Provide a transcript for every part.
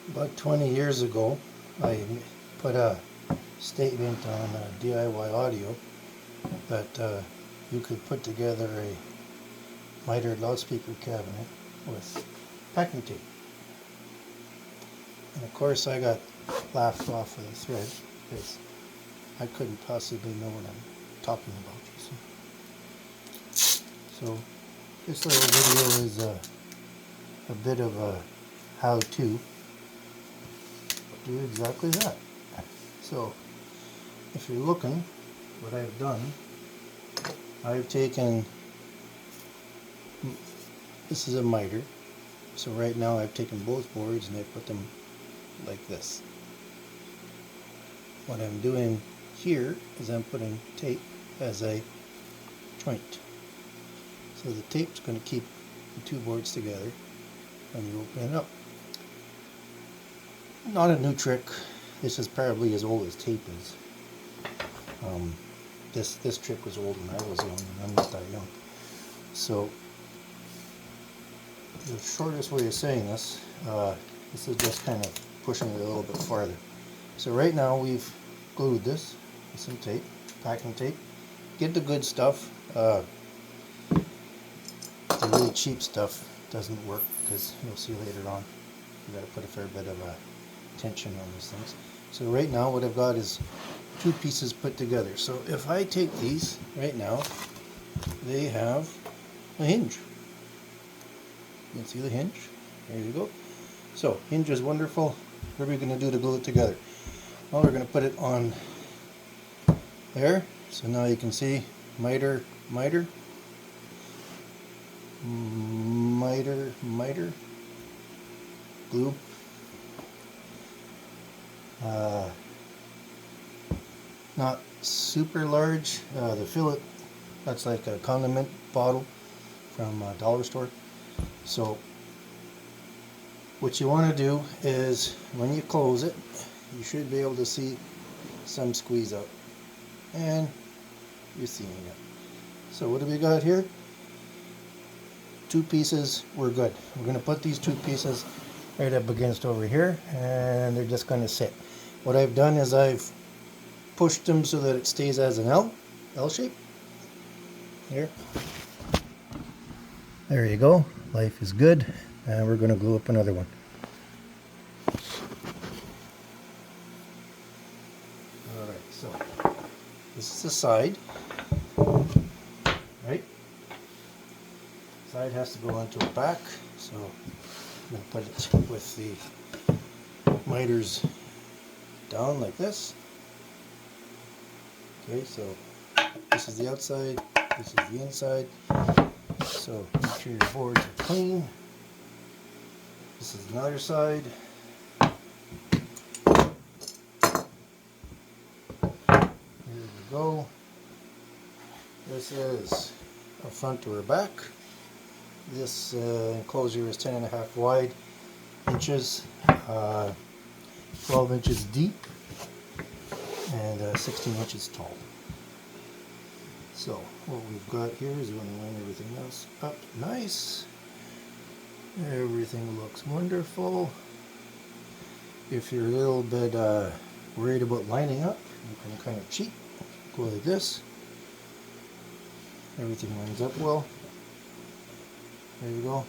About 20 years ago, I put a statement on DIY audio that you could put together a mitered loudspeaker cabinet with packing tape. And of course I got laughed off of the thread because I couldn't possibly know what I'm talking about, you see. So this little video is a bit of a how-to do exactly that. So if you're looking, what I've done, I've taken, this is a miter, so right now I've taken both boards and I put them like this. What I'm doing here is I'm putting tape as a joint. So the tape's going to keep the two boards together when you open it up. Not a new trick. This is probably as old as tape is. This trick was old when I was young, and I'm not that young. So the shortest way of saying this, this is just kind of pushing it a little bit farther. So right now we've glued this with some tape, packing tape. Get the good stuff. The really cheap stuff doesn't work because you'll see later on you got to put a fair bit of tension on these things. So right now what I've got is two pieces put together. So if I take these right now, they have a hinge. You can see the hinge. There you go. So hinge is wonderful. What are we going to do to glue it together? Well, we're going to put it on there. So now you can see miter, glue. Not super large. The fillet, that's like a condiment bottle from a dollar store. So what you want to do is when you close it, you should be able to see some squeeze out, and you're seeing it. So what do we got here? Two pieces. We're good. We're going to put these two pieces right up against over here, and they're just going to sit. What I've done is I've pushed them so that it stays as an L shape. Here. There you go. Life is good. And we're going to glue up another one. Alright, so this is the side. Right? Side has to go onto the back. So I'm going to put it with the miters down like this. Okay, so this is the outside, this is the inside. So make sure your boards are clean. This is another side. Here we go. This is a front or a back. This enclosure is 10.5 wide inches, 12 inches deep, and 16 inches tall. So what we've got here is we want to line everything else up nice. Everything looks wonderful. If you're a little bit worried about lining up, you can kind of cheat. Go like this. Everything lines up well. There you go.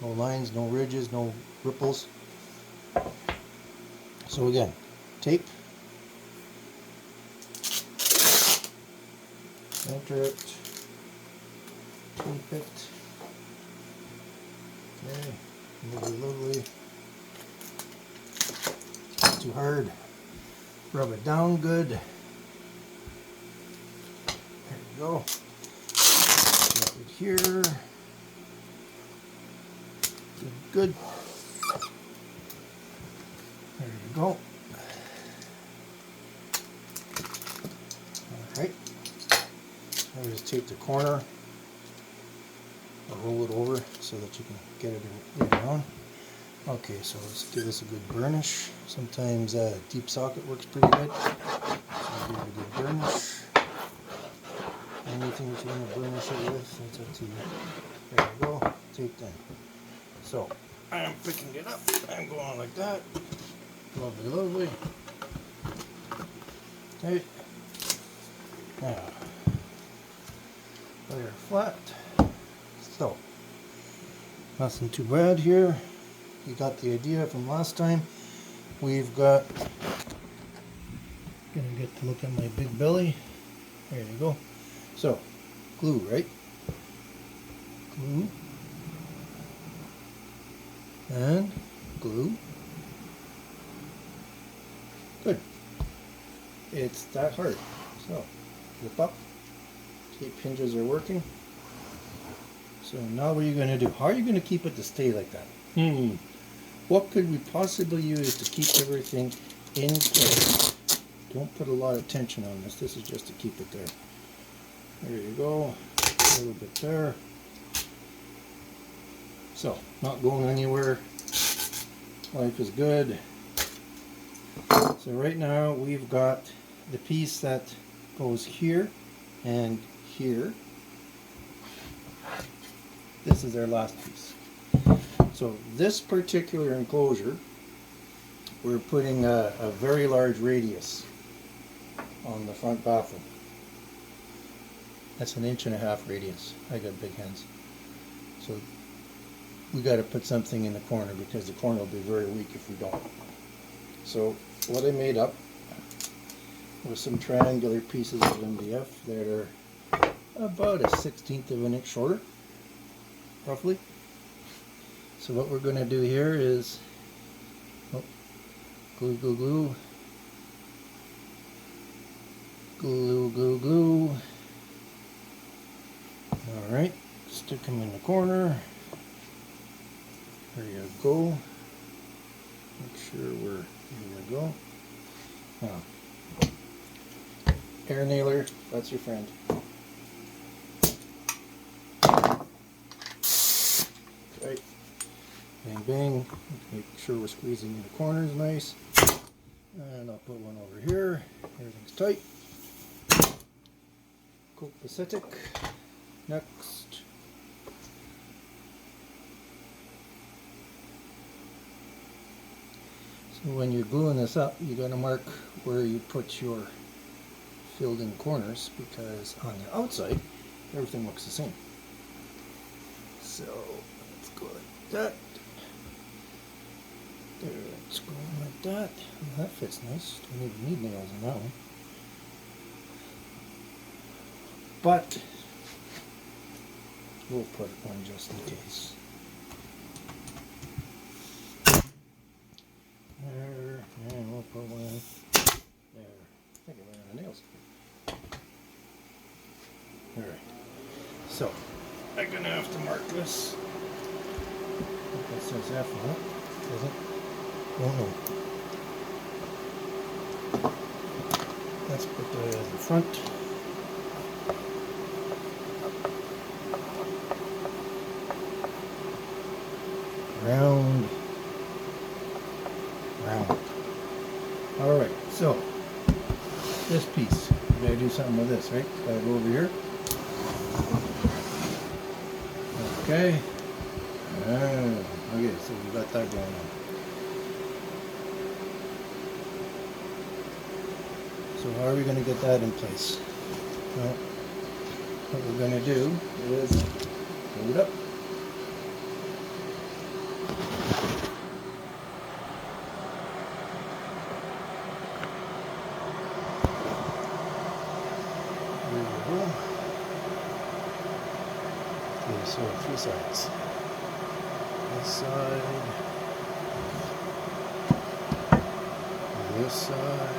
No lines, no ridges, no ripples. So again, tape. Center it. Tape it. Okay, lovely. Not too hard. Rub it down good. There you go. Got it here. Good. There you go. Alright. I'll just take the corner. I'll roll it over so that you can get it later on. Okay, so let's give this a good burnish. Sometimes deep socket works pretty good. So give it a good burnish. Anything that you want to burnish it with, that's up to you. There you go. Take that. So I'm picking it up. I'm going like that. Lovely, lovely. Okay. Now, lay her flat. So, nothing too bad here. You got the idea from last time. We've got, gonna get to look at my big belly. There you go. So, glue, right? Glue. And glue. Good. It's that hard. So, flip up. Tape hinges are working. So now what are you going to do? How are you going to keep it to stay like that? What could we possibly use to keep everything in place? Don't put a lot of tension on this. This is just to keep it there. There you go. A little bit there. So, not going anywhere. Life is good. So right now we've got the piece that goes here and here. This is our last piece. So this particular enclosure, we're putting a very large radius on the front bathroom. That's 1.5 inch radius. I got big hands. So we got to put something in the corner because the corner will be very weak if we don't. So what I made up was some triangular pieces of MDF that are about 1/16 of an inch shorter, roughly. So what we're going to do here is glue, glue, glue, glue, glue, glue. All right, stick them in the corner. There you go. Make sure we're, there you go. Now, air nailer, that's your friend. Right. Bang, bang. Make sure we're squeezing in the corners nice. And I'll put one over here. Everything's tight. Copacetic. Next. So when you're gluing this up, you got to mark where you put your filled in corners, because on the outside everything looks the same. So let's go like that. There, let's go like that. Well, that fits nice. Don't even need nails on that one. But we'll put one just in case. There, and we'll put one there. I think I ran out of nails. Alright, so I'm gonna have to mark this. I think that says F on it, does it? Oh no. Let's put that as the front. Round. Round. Alright, so this piece, we gotta do something with this, right? Gotta go over here. Okay. Okay, so we got that going on. So how are we going to get that in place? Well, what we're going to do is hold it up. There we go. Okay, so 3 sides. This side, this side,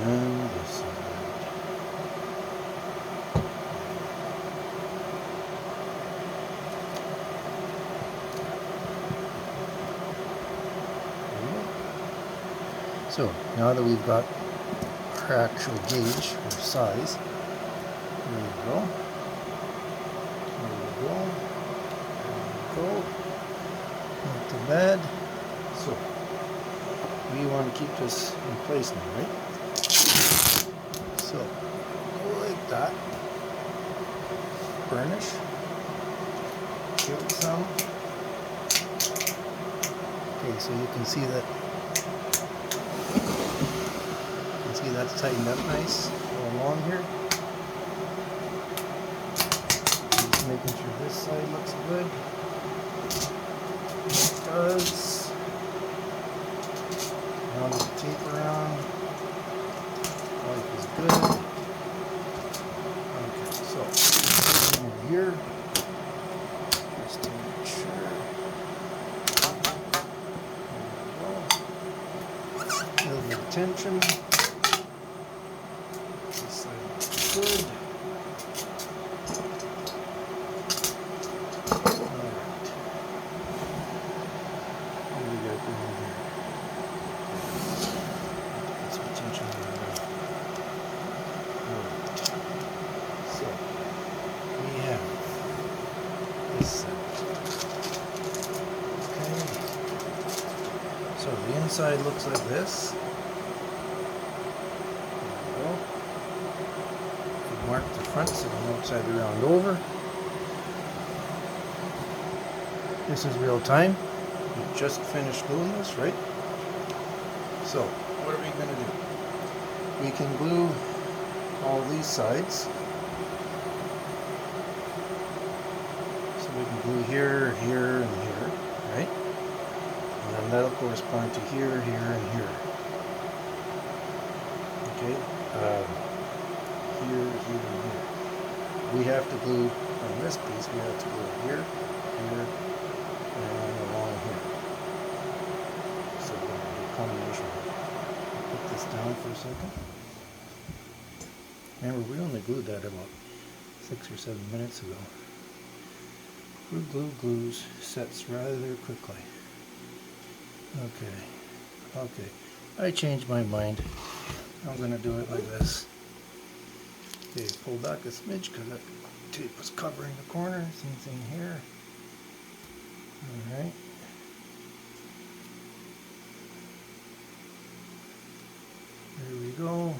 and this side. So now that we've got our actual gauge or size, there you go. There you go. Not too bad. So we want to keep this in place now, right? So go like that. Burnish. Give it some. Okay, Okay, so you can see that. You can see that's tightened up nice all along here. Just making sure this side looks good. It does. Round the tape around. Life is good. Okay, so over here, just to make sure. There we go. A little bit of tension. This side looks good. Alright. What do we got going here? Put some tension on there. Alright. So, we have this side. Okay. So the inside looks like this. There we go. We mark the front so the outside around over. This is real time. We just finished gluing this, right? So, what are we going to do? We can glue all these sides. So we can glue here, here, and here, right? And then that'll correspond to here, here, and here. Okay? Here, here, and here. We have to glue on this piece, we have to glue here, here, and along here. So we're going to do a combination. Put this down for a second. Remember, we only glued that about 6 or 7 minutes ago. Glue glues sets rather quickly. Okay. I changed my mind. I'm going to do it like this. Okay, pull back a smidge because that tape was covering the corner. Same thing here. Alright. There we go.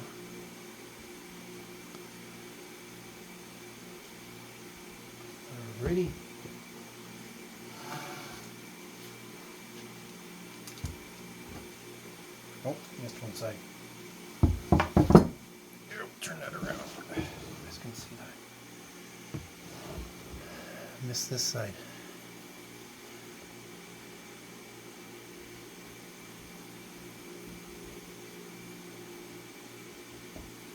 Alrighty. Oh, missed one side. Here, turn that around. You guys can see that. Missed this side.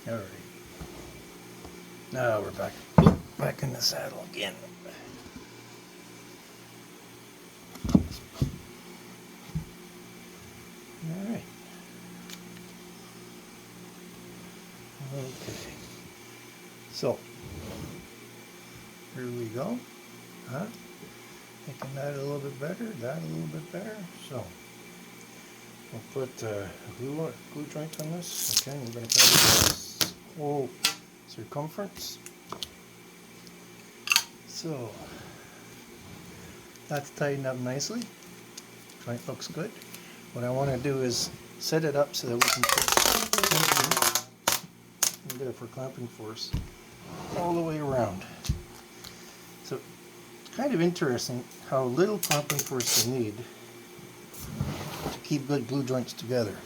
Alright. Now we're back in the saddle again. Alright. Okay. So, here we go. Making that a little bit better, that a little bit better. So, we'll put a glue joint on this. Okay, we're going to cover this whole circumference. So, that's tightened up nicely. Joint looks good. What I want to do is set it up so that we can put tension, and therefore clamping force, all the way around. So it's kind of interesting how little clamping force you need to keep good glue joints together.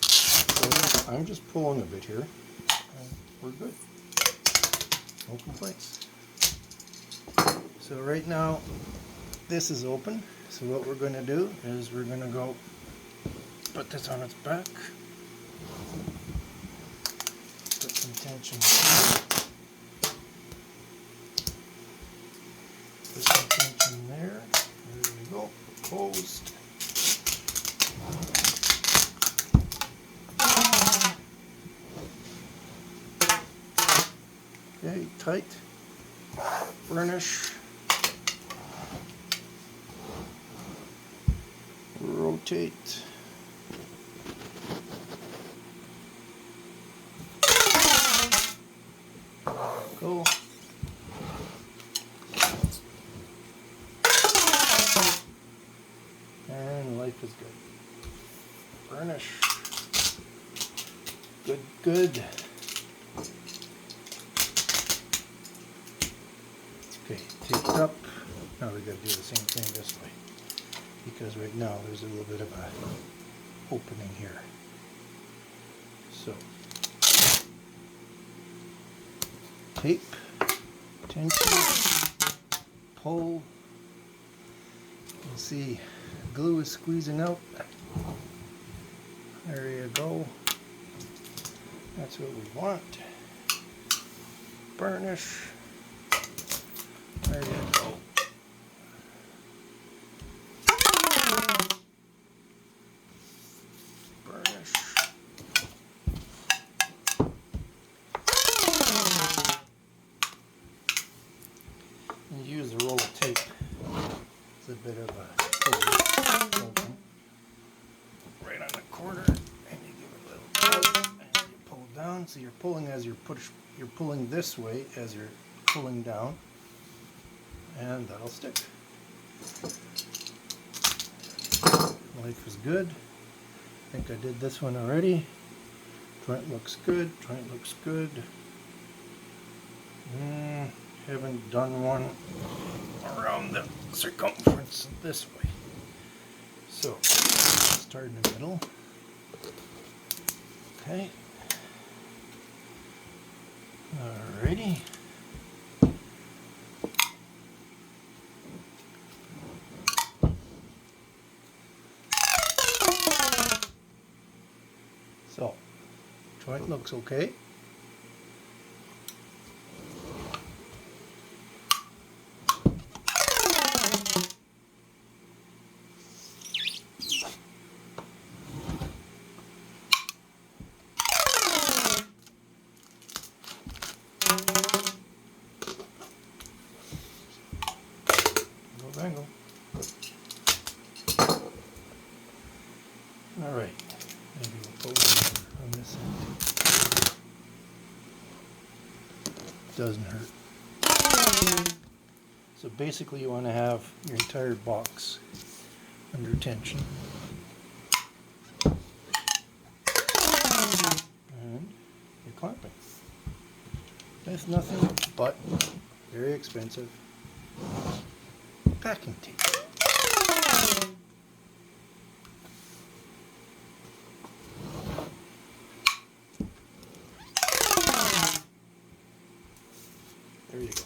So I'm just pulling a bit here, and we're good. No complaints. So right now this is open. So what we're going to do is we're going to go put this on its back. Put some tension here. Put some tension there. There we go. Closed. Okay, tight. Burnish. Rotate. Go. And life is good. Burnish. Good. Okay, taped up. Now we got to do the same thing this way. because right now there's a little bit of a opening here. So tape, tension, pull. You see glue is squeezing out. There you go. That's what we want. Burnish. There you go. Burnish. And use a roll of tape. It's a bit of a open right on the corner, and you give it a little pull, and you pull down. So you're pulling as you're pulling this way as you're pulling down, and that'll stick. Life is good. I think I did this one already. Joint looks good. Joint looks good. Haven't done one around the circumference this way. So start in the middle. Okay. Alrighty. So, joint looks okay. Angle. All right, maybe we'll pull it on this end. Doesn't hurt. So basically, you want to have your entire box under tension, and you're clamping. That's nothing but very expensive packing tape. There you go.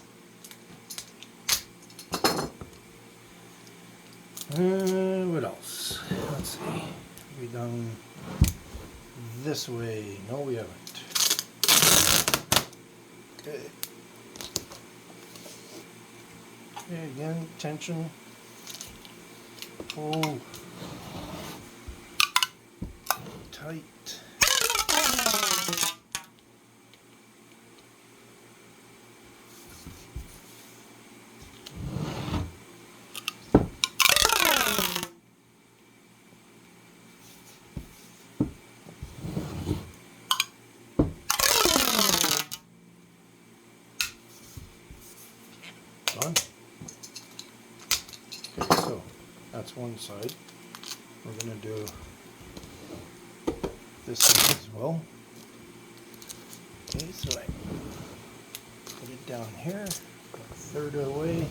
What else? Let's see. Have we done this way? No, we haven't. Okay. Okay, again, tension, pull, tight. Done. Okay, so that's one side. We're going to do this side as well. Okay, so I put it down here, about a third of the way.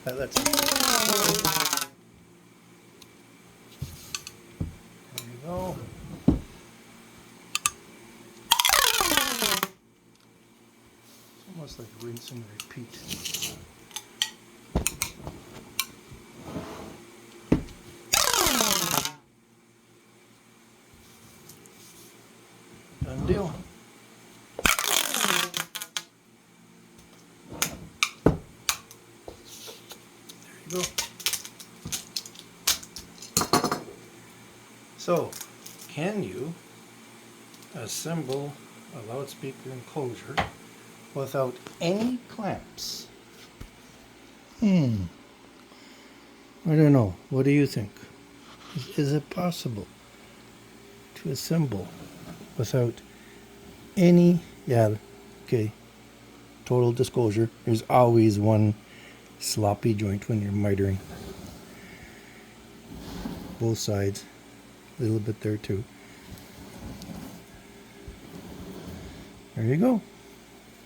That lets it. There you go. It's almost like rinse and repeat. Done deal. There you go. So, can you assemble a loudspeaker enclosure without any clamps? I don't know. What do you think? Is it possible to assemble without any, okay, total disclosure, there's always one sloppy joint when you're mitering. Both sides, a little bit there too. There you go,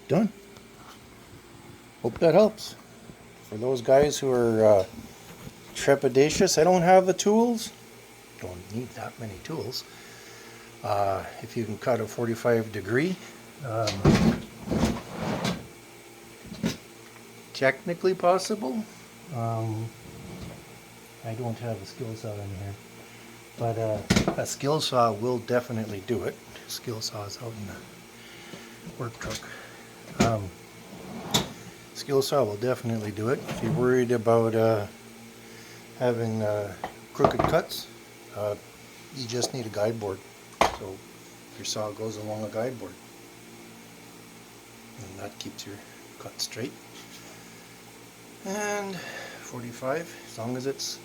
done. Hope that helps. For those guys who are trepidatious. I don't have the tools. Don't need that many tools. If you can cut a 45-degree, technically possible. I don't have a skill saw in here, but a skill saw will definitely do it. Skill saw is out in the work truck. Skill saw will definitely do it. If you're worried about having crooked cuts, you just need a guide board. So your saw goes along a guide board, and that keeps your cut straight. And 45, as long as it's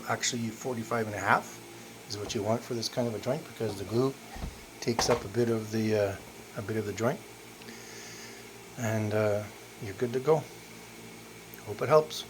actually 45.5 is what you want for this kind of a joint, because the glue takes up a bit of the joint, and you're good to go. Hope it helps.